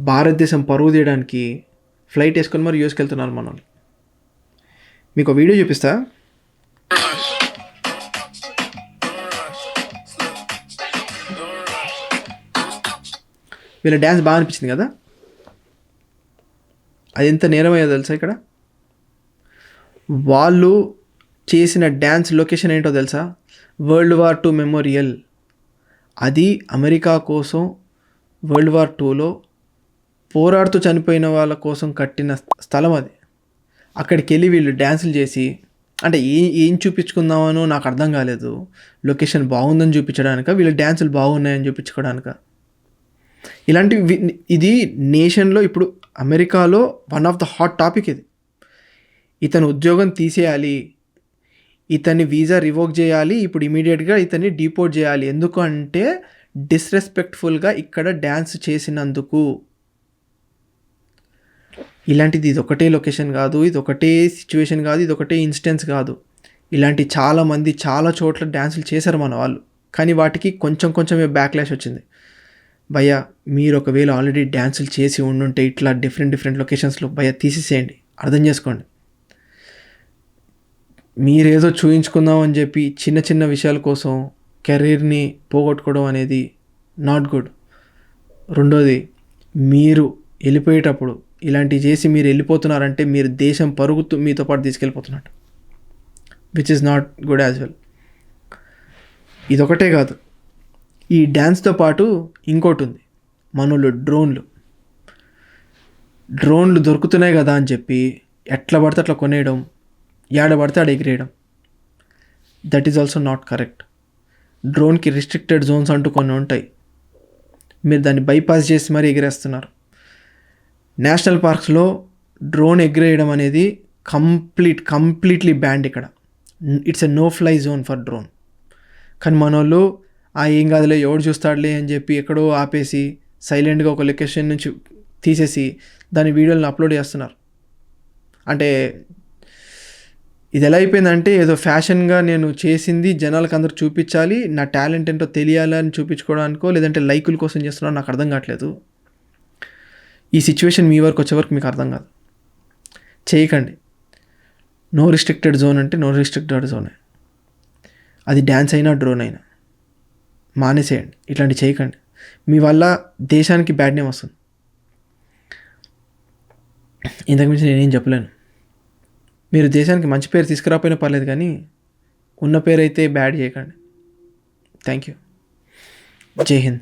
భారతదేశం పరువు తీయడానికి ఫ్లైట్ వేసుకొని మరి యూఎస్కి వెళ్తున్నారు మన వాళ్ళు. మీకు ఒక వీడియో చూపిస్తా. వీళ్ళ డ్యాన్స్ బాగా అనిపించింది కదా. అది ఎంత నేరమయ్యో తెలుసా. ఇక్కడ వాళ్ళు చేసిన డ్యాన్స్ లొకేషన్ ఏంటో తెలుసా? World war II memorial. అది అమెరికా కోసం వరల్డ్ వార్ IIలో పోరాడుతూ చనిపోయిన వాళ్ళ కోసం కట్టిన స్థలం అది. అక్కడికి వెళ్ళి వీళ్ళు డ్యాన్సులు చేసి, అంటే ఏం చూపించుకుందామనో నాకు అర్థం కాలేదు. లొకేషన్ బాగుందని చూపించడానిక, వీళ్ళ డ్యాన్సులు బాగున్నాయని చూపించుకోవడానిక. ఇది నేషన్లో ఇప్పుడు అమెరికాలో one of the hot topic ఇది. ఇతను ఉద్యోగం తీసేయాలి, ఇతన్ని వీసా రివోక్ చేయాలి, ఇప్పుడు ఇమీడియట్గా ఇతన్ని డిపోర్ట్ చేయాలి. ఎందుకు అంటే డిస్రెస్పెక్ట్ఫుల్గా ఇక్కడ డ్యాన్స్ చేసినందుకు. ఇలాంటిది ఇదొకటే లొకేషన్ కాదు, ఇదొకటే సిచ్యువేషన్ కాదు, ఇదొకటే ఇన్స్టెన్స్ కాదు. ఇలాంటి చాలామంది చాలా చోట్ల డ్యాన్సులు చేశారు మన వాళ్ళు. కానీ వాటికి కొంచెమే బ్యాక్లాష్ వచ్చింది. భయ్యా మీరు ఒకవేళ ఆల్రెడీ డ్యాన్సులు చేసి ఉండుంటే ఇట్లా డిఫరెంట్ లొకేషన్స్లో భయ్యా తీసేసేయండి. అర్థం చేసుకోండి. మీరేదో చూయించుకుందాం అని చెప్పి చిన్న విషయాల కోసం కెరీర్ని పోగొట్టుకోవడం అనేది నాట్ గుడ్. రెండోది, మీరు వెళ్ళిపోయేటప్పుడు ఇలాంటివి చేసి మీరు వెళ్ళిపోతున్నారంటే మీరు దేశం పరుగుతూ మీతో పాటు తీసుకెళ్ళిపోతున్నట్టు, which is not good as well. ఇదొకటే కాదు, ఈ డ్యాన్స్తో పాటు ఇంకోటి ఉంది. మనోళ్ళు డ్రోన్లు దొరుకుతున్నాయి కదా అని చెప్పి ఎట్లా పడితే అట్లా కొనేయడం, ఏడ పడితే ఆడ ఎగిరేయడం. That is also not correct. డ్రోన్కి రిస్ట్రిక్టెడ్ జోన్స్ అంటూ కొన్ని ఉంటాయి. మీరు దాన్ని బైపాస్ చేసి మరీ ఎగిరేస్తున్నారు. నేషనల్ పార్క్స్లో డ్రోన్ ఎగిరేయడం అనేది కంప్లీట్లీ బ్యాండ్ ఇక్కడ. It's a no fly zone for drone. కానీ మన వాళ్ళు ఏం కాదులే ఎవడు చూస్తాడులే అని చెప్పి ఎక్కడో ఆపేసి సైలెంట్గా ఒక లొకేషన్ నుంచి తీసేసి దాని వీడియోలను అప్లోడ్ చేస్తున్నారు. అంటే ఇది ఎలా అయిపోయిందంటే ఏదో ఫ్యాషన్గా నేను చేసింది జనాలకు అందరూ చూపించాలి, నా టాలెంట్ ఏంటో తెలియాలని చూపించుకోవడానికో లేదంటే లైకుల కోసం చేస్తున్నారో నాకు అర్థం కావట్లేదు. ఈ సిచ్యువేషన్ మీ వరకు వచ్చే వరకు మీకు అర్థం కాదు. చేయకండి. నో రిస్ట్రిక్టెడ్ జోన్ అంటే నో రిస్ట్రిక్టెడ్ జోనే. అది డ్యాన్స్ అయినా డ్రోన్ అయినా మానేసేయండి. ఇట్లాంటివి చేయకండి. మీ వల్ల దేశానికి బ్యాడ్ నేమ్ వస్తుంది. ఇంతకుమించి నేనేం చెప్పలేను. మీరు దేశానికి మంచి పేరు తీసుకురాకపోయినా పర్లేదు, కానీ ఉన్న పేరు అయితే బ్యాడ్ చేయకండి. Thank you. జై హింద్.